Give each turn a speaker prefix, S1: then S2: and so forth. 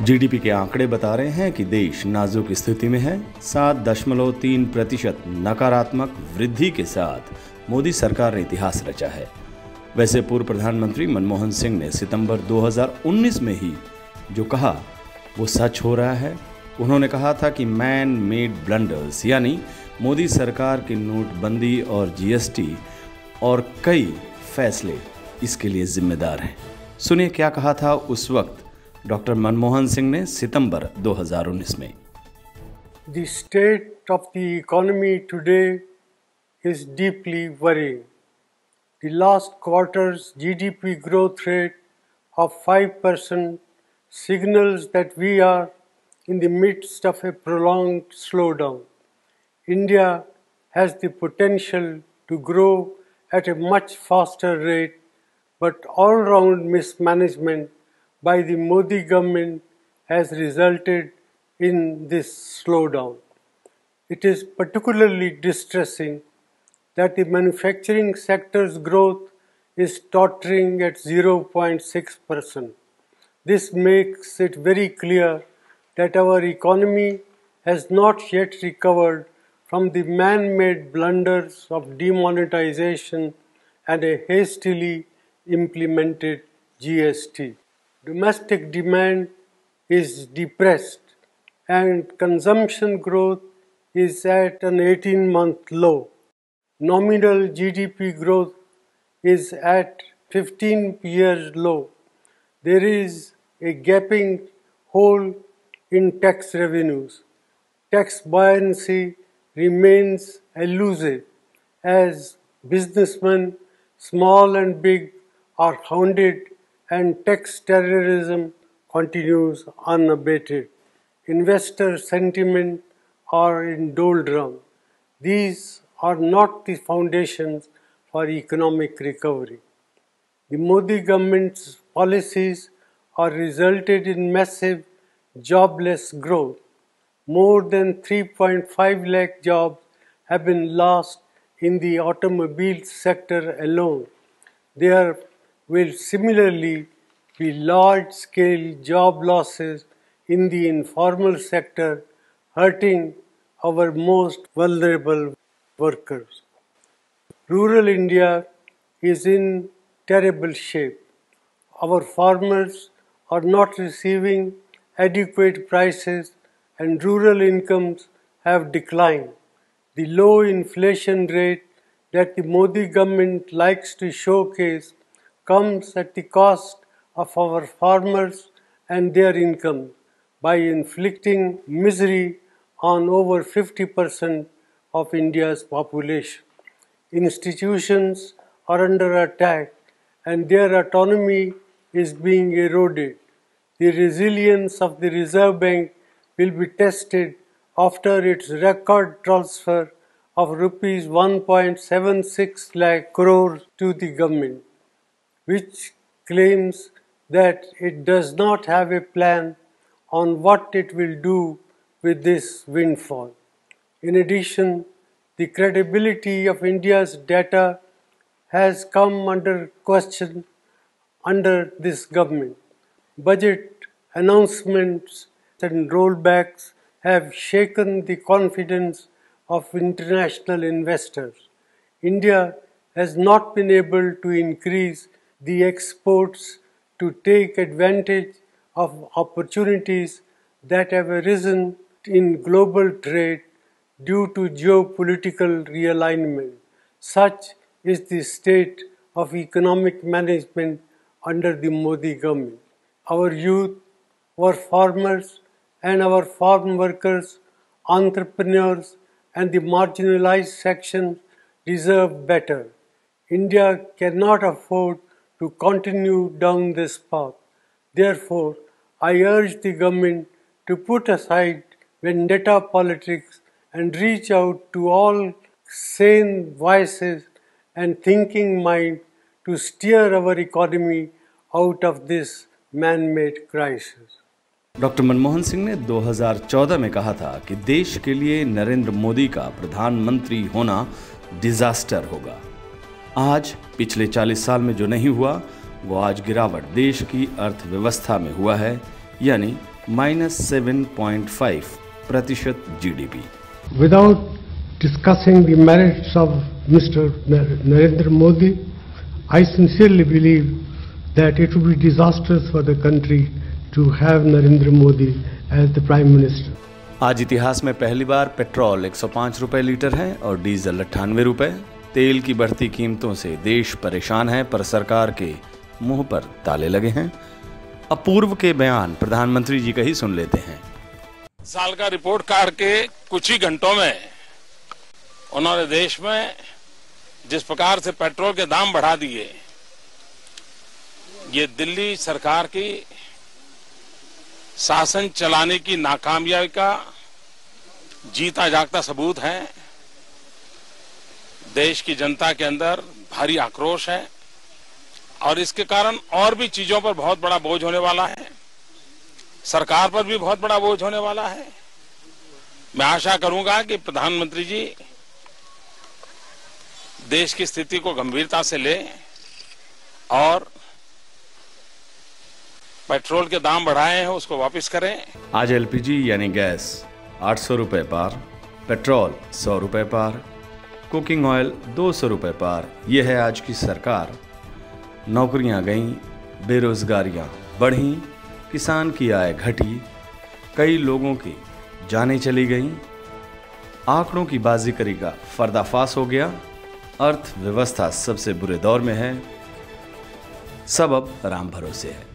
S1: GDP के आंकड़े बता रहे हैं कि देश नाजुक स्थिति में है। 7.3% नकारात्मक वृद्धि के साथ मोदी सरकार ने इतिहास रचा है। वैसे पूर्व प्रधानमंत्री मनमोहन सिंह ने सितंबर 2019 में ही जो कहा वो सच हो रहा है। उन्होंने कहा था कि मैन मेड ब्लंडर्स यानी मोदी सरकार की नोटबंदी और जीएसटी और कई फैसले इसके लिए जिम्मेदार हैं। सुनिए क्या कहा था उस वक्त डॉक्टर मनमोहन सिंह ने सितंबर 2019 में।
S2: The state of the economy today is deeply worrying. The last quarter's GDP growth rate of 5% signals that we are in the midst of a prolonged slowdown. India has the potential to grow at a much faster rate, but all-round mismanagement by the Modi government has resulted in this slowdown. It is particularly distressing that the manufacturing sector's growth is tottering at 0.6%. This makes it very clear that our economy has not yet recovered from the man-made blunders of demonetization and a hastily implemented GST. Domestic demand is depressed and consumption growth is at an 18-month low. Nominal GDP growth is at 15-year low. There is a gaping hole in tax revenues. Tax buoyancy remains elusive as businessmen, small and big, are hounded and tax terrorism continues unabated. Investor sentiment are in doldrum. These are not the foundations for economic recovery. The Modi government's policies are resulted in massive jobless growth. More than 3.5 lakh jobs have been lost in the automobile sector alone. There will similarly be large-scale job losses in the informal sector, hurting our most vulnerable workers. Rural India is in terrible shape. Our farmers are not receiving adequate prices and rural incomes have declined. The low inflation rate that the Modi government likes to showcase comes at the cost of our farmers and their income by inflicting misery on over 50% of India's population. Institutions are under attack and their autonomy is being eroded. The resilience of the Reserve Bank will be tested after its record transfer of rupees 1.76 lakh crore to the government, which claims that it does not have a plan on what it will do with this windfall. In addition, the credibility of India's data has come under question under this government. Budget announcements and rollbacks have shaken the confidence of international investors. India has not been able to increase the exports to take advantage of opportunities that have arisen in global trade due to geopolitical realignment. Such is the state of economic management under the Modi government. Our youth, our farmers and our farm workers, entrepreneurs and the marginalized sections deserve better. India cannot afford to continue down this path. Therefore, I urge the government to put aside vendetta politics and reach out to all sane voices and thinking mind to steer our economy out of this man-made crisis.
S1: Doctor Manmohan Singh ने 2014 में कहा था कि देश के लिए नरेंद्र मोदी का प्रधानमंत्री होना डिजास्टर होगा। आज पिछले 40 साल में जो नहीं हुआ वो आज गिरावट देश की अर्थव्यवस्था में हुआ है, यानी -7.5% GDP।
S2: Without discussing the merits of Mr. Narendra Modi, I sincerely believe that it would be disastrous for the country to have Narendra Modi as the Prime Minister.
S1: आज इतिहास में पहली बार पेट्रोल 105 रुपए लीटर है और डीजल 98 रुपए। तेल की बढ़ती कीमतों से देश परेशान है, पर सरकार के मुंह पर ताले लगे हैं। अब पूर्व के बयान प्रधानमंत्री जी का ही सुन लेते हैं।
S3: साल का रिपोर्ट कार्ड के कुछ ही घंटों में उन्होंने देश में जिस प्रकार से पेट्रोल के दाम बढ़ा दिए, ये दिल्ली सरकार की शासन चलाने की नाकामयाबी का जीता जागता सबूत है। देश की जनता के अंदर भारी आक्रोश है और इसके कारण और भी चीजों पर बहुत बड़ा बोझ होने वाला है, सरकार पर भी बहुत बड़ा बोझ होने वाला है। मैं आशा करूंगा कि प्रधानमंत्री जी देश की स्थिति को गंभीरता से लें और पेट्रोल के दाम बढ़ाए हैं उसको वापस करें।
S1: आज LPG यानी गैस 800 रुपए पार, पेट्रोल 100 रुपए पार, कुकिंग ऑयल 200 रुपए पार। यह है आज की सरकार। नौकरियां गईं, बेरोजगारियां बढ़ीं, किसान की आय घटी, कई लोगों की जानें चली गईं, आंकड़ों की बाजीगरी का पर्दाफाश हो गया, अर्थव्यवस्था सबसे बुरे दौर में है। सब अब राम भरोसे है।